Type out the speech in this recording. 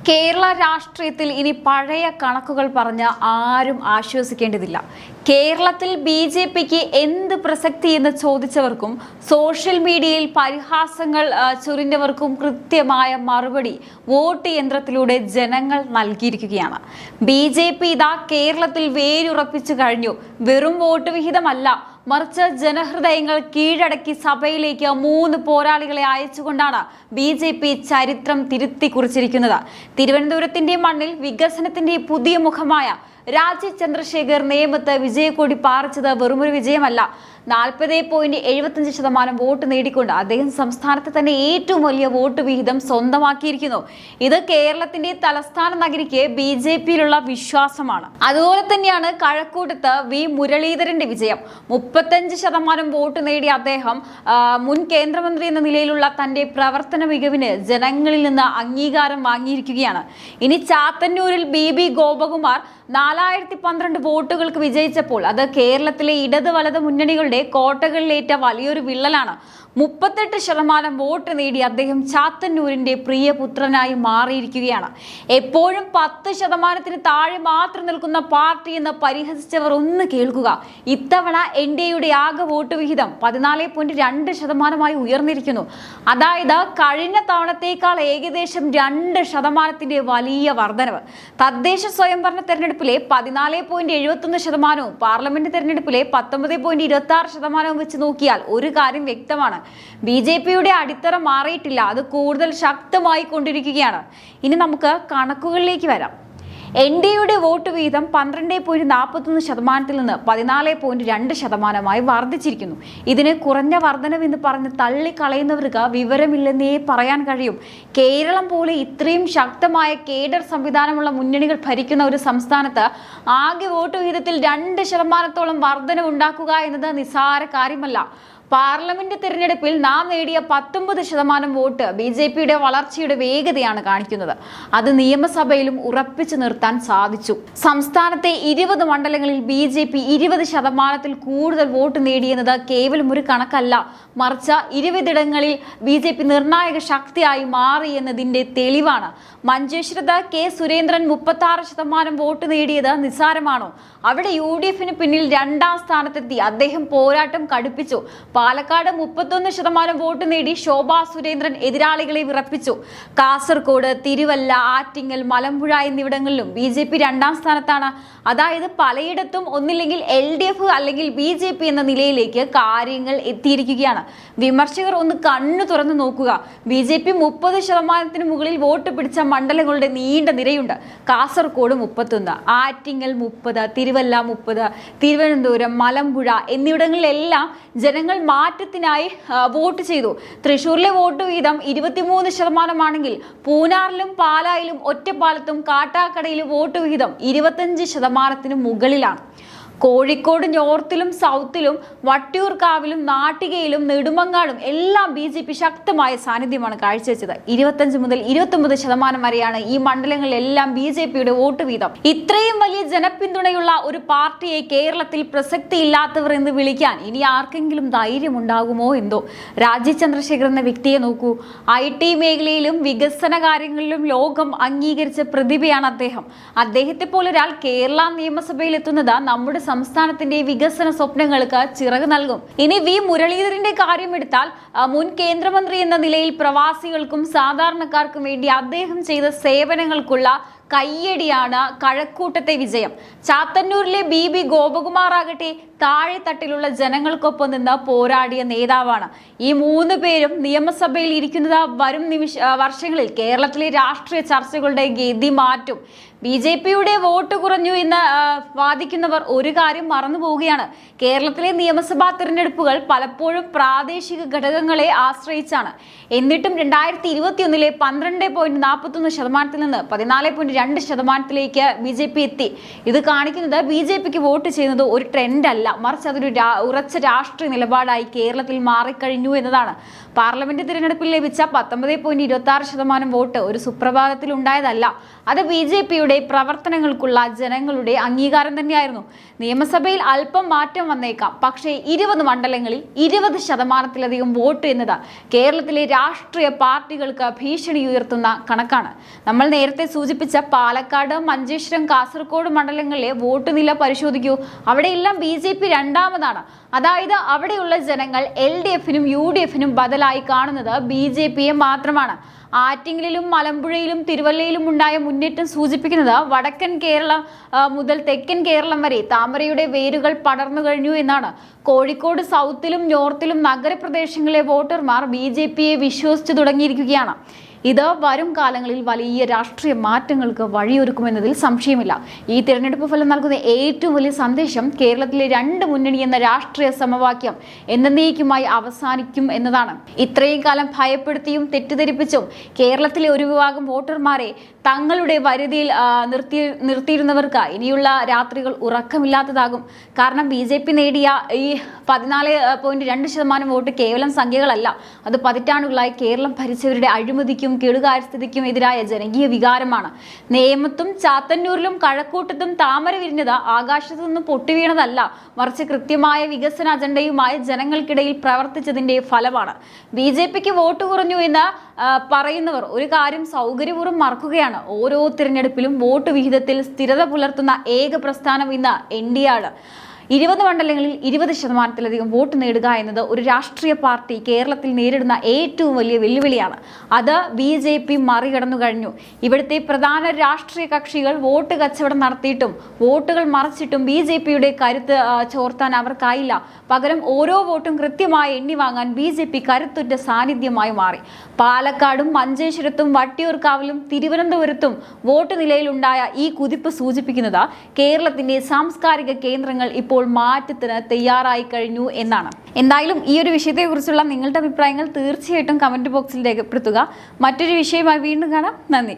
കേരള രാഷ്ട്രീയത്തിൽ ഇനി പഴയ കണക്കുകൾ പറഞ്ഞ് ആരും ആശ്വസിക്കേണ്ടതില്ല. കേരളത്തിൽ BJPക്ക് എന്ത് പ്രസക്തി എന്ന് ചോദിച്ചവർക്കും സോഷ്യൽ മീഡിയയിൽ പരിഹാസങ്ങൾ ചൊരിഞ്ഞവർക്കും കൃത്യമായ മറുപടി വോട്ട് യന്ത്രത്തിലൂടെ ജനങ്ങൾ നൽകിയിരിക്കുകയാണ്. BJP ഇതാ കേരളത്തിൽ വേരുറപ്പിച്ചു കഴിഞ്ഞു. വെറും വോട്ട് വിഹിതമല്ല, മറിച്ച് ജനഹൃദയങ്ങൾ കീഴടക്കി സഭയിലേക്ക് 3 പോരാളികളെ അയച്ചുകൊണ്ടാണ് BJP ചരിത്രം തിരുത്തി കുറിച്ചിരിക്കുന്നത്. തിരുവനന്തപുരത്തിന്റെ മണ്ണിൽ വികസനത്തിന്റെ പുതിയ മുഖമായ രാജീവ് ചന്ദ്രശേഖർ നേമത്ത് വിജയക്കൊടി പാറിച്ചത് വെറുമൊരു വിജയമല്ല. 40.75% വോട്ട് നേടിക്കൊണ്ട് അദ്ദേഹം സംസ്ഥാനത്തെ തന്നെ ഏറ്റവും വലിയ വോട്ട് വിഹിതം സ്വന്തമാക്കിയിരിക്കുന്നു. ഇത് കേരളത്തിന്റെ തലസ്ഥാന നഗരിക്ക് BJPയിലുള്ള വിശ്വാസമാണ്. അതുപോലെ തന്നെയാണ് കഴക്കൂട്ടത്ത് V മുരളീധരന്റെ വിജയം. 35% വോട്ട് നേടിയ അദ്ദേഹം മുൻ കേന്ദ്രമന്ത്രി എന്ന നിലയിലുള്ള തന്റെ പ്രവർത്തന മികവിന് ജനങ്ങളിൽ നിന്ന് അംഗീകാരം വാങ്ങിയിരിക്കുകയാണ്. ഇനി ചാത്തന്നൂരിൽ BB ഗോപകുമാർ 4012 വോട്ടുകൾക്ക് വിജയിച്ചപ്പോൾ അത് കേരളത്തിലെ ഇടത് വലത് മുന്നണികളുടെ കോട്ടകളിലേറ്റ വലിയൊരു വിള്ളലാണ്. 38% വോട്ട് നേടി അദ്ദേഹം ചാത്തന്നൂരിന്റെ പ്രിയപുത്രനായി മാറിയിരിക്കുകയാണ്. എപ്പോഴും 10% താഴെ മാത്രം നിൽക്കുന്ന പാർട്ടി എന്ന് പരിഹസിച്ചവർ ഒന്ന് കേൾക്കുക. ഇത്തവണ NDAയുടെ ആകെ വോട്ട് വിഹിതം 14.2% ഉയർന്നിരിക്കുന്നു. അതായത് കഴിഞ്ഞ തവണത്തേക്കാൾ ഏകദേശം 2% വലിയ വർധനവ്. തദ്ദേശ സ്വയംഭരണ തെരഞ്ഞെടുപ്പിലെ 14.71%, പാർലമെന്റ് തെരഞ്ഞെടുപ്പിലെ 19.26% വെച്ച് നോക്കിയാൽ ഒരു കാര്യം വ്യക്തമാണ്. BJPയുടെ അടിത്തറ മാറിയിട്ടില്ല, അത് കൂടുതൽ ശക്തമായി കൊണ്ടിരിക്കുകയാണ്. ഇനി നമുക്ക് കണക്കുകളിലേക്ക് വരാം. NDAയുടെ വോട്ട് വീതം 12.41% നിന്ന് 14.2% വർദ്ധിച്ചിരിക്കുന്നു. ഇതിന് കുറഞ്ഞ വർധനവെന്ന് പറഞ്ഞ് തള്ളിക്കളയുന്നവർക്ക് വിവരമില്ലെന്നേ പറയാൻ കഴിയും. കേരളം പോലെ ഇത്രയും ശക്തമായ കേഡർ സംവിധാനമുള്ള മുന്നണികൾ ഭരിക്കുന്ന ഒരു സംസ്ഥാനത്ത് ആകെ വോട്ട് വിഹിതത്തിൽ 2% വർധനവ് ഉണ്ടാക്കുക എന്നത് നിസ്സാര കാര്യമല്ല. പാർലമെന്റ് തിരഞ്ഞെടുപ്പിൽ നാം നേടിയ 19% വോട്ട് BJPയുടെ വളർച്ചയുടെ വേഗതയാണ് കാണിക്കുന്നത്. അത് നിയമസഭയിലും ഉറപ്പിച്ചു നിർത്താൻ സാധിച്ചു. സംസ്ഥാനത്തെ 20 മണ്ഡലങ്ങളിൽ BJP 20%-ൽ കൂടുതൽ വോട്ട് നേടിയെന്നത് കേവലം ഒരു കണക്കല്ല, മറിച്ച് 20 BJP നിർണായക ശക്തിയായി മാറി എന്നതിന്റെ തെളിവാണ്. മഞ്ചേശ്വരത്ത് K സുരേന്ദ്രൻ 36% വോട്ട് നേടിയത് നിസ്സാരമാണോ? അവിടെ UDFന് പിന്നിൽ 2ാം സ്ഥാനത്തെത്തി അദ്ദേഹം പോരാട്ടം കടുപ്പിച്ചു. പാലക്കാട് 31% വോട്ട് നേടി ശോഭാ സുരേന്ദ്രൻ എതിരാളികളെ വിറപ്പിച്ചു. കാസർഗോഡ്, തിരുവല്ല, ആറ്റിങ്ങൽ, മലമ്പുഴ എന്നിവിടങ്ങളിലും BJP 2ാം സ്ഥാനത്താണ്. അതായത് പലയിടത്തും ഒന്നില്ലെങ്കിൽ LDF അല്ലെങ്കിൽ BJP എന്ന നിലയിലേക്ക് കാര്യങ്ങൾ എത്തിയിരിക്കുകയാണ്. വിമർശകർ ഒന്ന് കണ്ണു തുറന്നു നോക്കുക. BJP 30%-ന് മുകളിൽ വോട്ട് പിടിച്ച മണ്ഡലങ്ങളുടെ നീണ്ട നിരയുണ്ട്. കാസർഗോഡ് 31, ആറ്റിങ്ങൽ 30, തിരുവല്ല 30, തിരുവനന്തപുരം, മലമ്പുഴ എന്നിവിടങ്ങളിലെല്ലാം ജനങ്ങൾ മാറ്റത്തിനായി വോട്ട് ചെയ്തു. തൃശ്ശൂരിലെ വോട്ട് വീതം 23% പൂനാറിലും പാലായിലും ഒറ്റപ്പാലത്തും കാട്ടാക്കടയിലും വോട്ട് വിഹിതം 25%-ന് മുകളിലാണ്. കോഴിക്കോട് നോർത്തിലും സൗത്തിലും വട്ടിയൂർക്കാവിലും നാട്ടികയിലും നെടുമങ്ങാടും എല്ലാം BJP ശക്തമായ സാന്നിധ്യമാണ് കാഴ്ചവെച്ചത്. 25 മുതൽ 29% വരെയാണ് ഈ മണ്ഡലങ്ങളിലെല്ലാം BJPയുടെ വോട്ട് വീതം. ഇത്രയും വലിയ ജനപിന്തുണയുള്ള ഒരു പാർട്ടിയെ കേരളത്തിൽ പ്രസക്തിയില്ലാത്തവർ എന്ന് വിളിക്കാൻ ഇനി ആർക്കെങ്കിലും ധൈര്യമുണ്ടാകുമോ എന്തോ. രാജീവ് ചന്ദ്രശേഖർ എന്ന വ്യക്തിയെ നോക്കൂ. IT മേഖലയിലും വികസന കാര്യങ്ങളിലും ലോകം അംഗീകരിച്ച പ്രതിഭയാണ് അദ്ദേഹം. അദ്ദേഹത്തെ പോലെ ഒരാൾ കേരള നിയമസഭയിൽ എത്തുന്നത് നമ്മുടെ സംസ്ഥാനത്തിന്റെ വികസന സ്വപ്നങ്ങൾക്ക് ചിറക് നൽകും. ഇനി V മുരളീധരന്റെ കാര്യമെടുത്താൽ മുൻ കേന്ദ്രമന്ത്രി എന്ന നിലയിൽ പ്രവാസികൾക്കും സാധാരണക്കാർക്കും വേണ്ടി അദ്ദേഹം ചെയ്ത സേവനങ്ങൾക്കുള്ള കയ്യടിയാണ് കഴക്കൂട്ടത്തെ വിജയം. ചാത്തന്നൂരിലെ BB ഗോപകുമാർ ആകട്ടെ താഴെത്തട്ടിലുള്ള ജനങ്ങൾക്കൊപ്പം നിന്ന് പോരാടിയ നേതാവാണ്. ഈ 3 പേരും നിയമസഭയിൽ ഇരിക്കുന്നത് വരും വർഷങ്ങളിൽ കേരളത്തിലെ രാഷ്ട്രീയ ചർച്ചകളുടെ ഗതി മാറ്റും. BJPയുടെ വോട്ട് കുറഞ്ഞു എന്ന് വാദിക്കുന്നവർ ഒരു കാര്യം മറന്നു പോവുകയാണ്. കേരളത്തിലെ നിയമസഭാ തിരഞ്ഞെടുപ്പുകൾ പലപ്പോഴും പ്രാദേശിക ഘടകങ്ങളെ ആശ്രയിച്ചാണ്. എന്നിട്ടും 2021-ലെ 12.41%-ൽ നിന്ന് 14.2% 2% BJP എത്തി. ഇത് കാണിക്കുന്നത് BJPക്ക് വോട്ട് ചെയ്യുന്നത് ഒരു ട്രെൻഡ് അല്ല, മറിച്ച് അതൊരു ഉറച്ച രാഷ്ട്രീയ നിലപാടായി കേരളത്തിൽ മാറിക്കഴിഞ്ഞു എന്നതാണ്. പാർലമെന്റ് തിരഞ്ഞെടുപ്പിൽ ലഭിച്ച 19.26% വോട്ട് ഒരു സുപ്രഭാതത്തിൽ ഉണ്ടായതല്ല. അത് BJPയുടെ പ്രവർത്തനങ്ങൾക്കുള്ള ജനങ്ങളുടെ അംഗീകാരം തന്നെയായിരുന്നു. നിയമസഭയിൽ അല്പം മാറ്റം വന്നേക്കാം, പക്ഷേ 20 മണ്ഡലങ്ങളിൽ 20%-ലധികം വോട്ട് എന്നത് കേരളത്തിലെ രാഷ്ട്രീയ പാർട്ടികൾക്ക് ഭീഷണി ഉയർത്തുന്ന കണക്കാണ്. നമ്മൾ നേരത്തെ സൂചിപ്പിച്ച പാലക്കാട്, മഞ്ചേശ്വരം, കാസർഗോഡ് മണ്ഡലങ്ങളിലെ വോട്ട് നില പരിശോധിക്കൂ. അവിടെയെല്ലാം BJP രണ്ടാമതാണ്. അതായത് അവിടെയുള്ള ജനങ്ങൾ LDFനും UDFനും ബദലായി കാണുന്നത് BJPയെ മാത്രമാണ്. ആറ്റിങ്ങലിലും മലമ്പുഴയിലും തിരുവല്ലയിലും ഉണ്ടായ മുന്നേറ്റം സൂചിപ്പിക്കുന്നത് വടക്കൻ കേരളം മുതൽ തെക്കൻ കേരളം വരെ താമരയുടെ വേരുകൾ പടർന്നു കഴിഞ്ഞു എന്നാണ്. കോഴിക്കോട് സൗത്തിലും നോർത്തിലും നഗരപ്രദേശങ്ങളിലെ വോട്ടർമാർ BJPയെ വിശ്വസിച്ചു തുടങ്ങിയിരിക്കുകയാണ്. ഇത് വരും കാലങ്ങളിൽ വലിയ രാഷ്ട്രീയ മാറ്റങ്ങൾക്ക് വഴിയൊരുക്കുമെന്നതിൽ സംശയമില്ല. ഈ തിരഞ്ഞെടുപ്പ് ഫലം നൽകുന്ന ഏറ്റവും വലിയ സന്ദേശം കേരളത്തിലെ 2 മുന്നണി എന്ന രാഷ്ട്രീയ സമവാക്യം എന്നേക്കുമായി അവസാനിക്കും എന്നതാണ്. ഇത്രയും കാലം ഭയപ്പെടുത്തിയും തെറ്റിദ്ധരിപ്പിച്ചും കേരളത്തിലെ ഒരു വിഭാഗം വോട്ടർമാരെ തങ്ങളുടെ വരുതിയിൽ നിർത്തിയിരുന്നവർക്ക് ഇനിയുള്ള രാത്രികൾ ഉറക്കമില്ലാത്തതാകും. കാരണം BJP നേടിയ ഈ 14.2% വോട്ട് കേവലം സംഖ്യകളല്ല, അത് പതിറ്റാണ്ടുകളായി കേരളം ഭരിച്ചവരുടെ അഴിമതിക്കും കെടുകാര്യസ്ഥിതിക്കും എതിരായ ജനകീയ വികാരമാണ്. നേമത്തും ചാത്തന്നൂരിലും കഴക്കൂട്ടത്തും താമര വിരിഞ്ഞത് ആകാശത്തു നിന്നും പൊട്ടിവീണതല്ല, മറിച്ച് കൃത്യമായ വികസന അജണ്ടയുമായി ജനങ്ങൾക്കിടയിൽ പ്രവർത്തിച്ചതിന്റെ ഫലമാണ്. BJPക്ക് വോട്ട് കുറഞ്ഞു എന്ന് പറയുന്നവർ ഒരു കാര്യം സൗകര്യപൂർവ്വം മറക്കുകയാണ്. ഓരോ തിരഞ്ഞെടുപ്പിലും വോട്ട് വിഹിതത്തിൽ സ്ഥിരത പുലർത്തുന്ന ഏക പ്രസ്ഥാനം ഇന്ന് NDA ആണ്. 20 മണ്ഡലങ്ങളിൽ 20%-ലധികം വോട്ട് നേടുക എന്നത് ഒരു രാഷ്ട്രീയ പാർട്ടി കേരളത്തിൽ നേരിടുന്ന ഏറ്റവും വലിയ വെല്ലുവിളിയാണ്. അത് BJP മറികടന്നു കഴിഞ്ഞു. ഇവിടുത്തെ പ്രധാന രാഷ്ട്രീയ കക്ഷികൾ വോട്ട് കച്ചവടം നടത്തിയിട്ടും വോട്ടുകൾ മറച്ചിട്ടും BJPയുടെ കരുത്ത് ചോർത്താൻ അവർക്കായില്ല. പകരം ഓരോ വോട്ടും കൃത്യമായി എണ്ണി വാങ്ങാൻ BJP കരുത്തുറ്റ സാന്നിധ്യമായി മാറി. പാലക്കാടും മഞ്ചേശ്വരത്തും വട്ടിയൂർക്കാവിലും തിരുവനന്തപുരത്തും വോട്ട് നിലയിലുണ്ടായ ഈ കുതിപ്പ് സൂചിപ്പിക്കുന്നത് കേരളത്തിന്റെ സാംസ്കാരിക കേന്ദ്രങ്ങൾ ഇപ്പോൾ മാറ്റത്തിന് തയ്യാറായി കഴിഞ്ഞു എന്നാണ്. എന്തായാലും ഈ ഒരു വിഷയത്തെക്കുറിച്ചുള്ള നിങ്ങളുടെ അഭിപ്രായങ്ങൾ തീർച്ചയായിട്ടും കമന്റ് ബോക്സിൽ രേഖപ്പെടുത്തുക. മറ്റൊരു വിഷയമായി വീണ്ടും കാണാം. നന്ദി.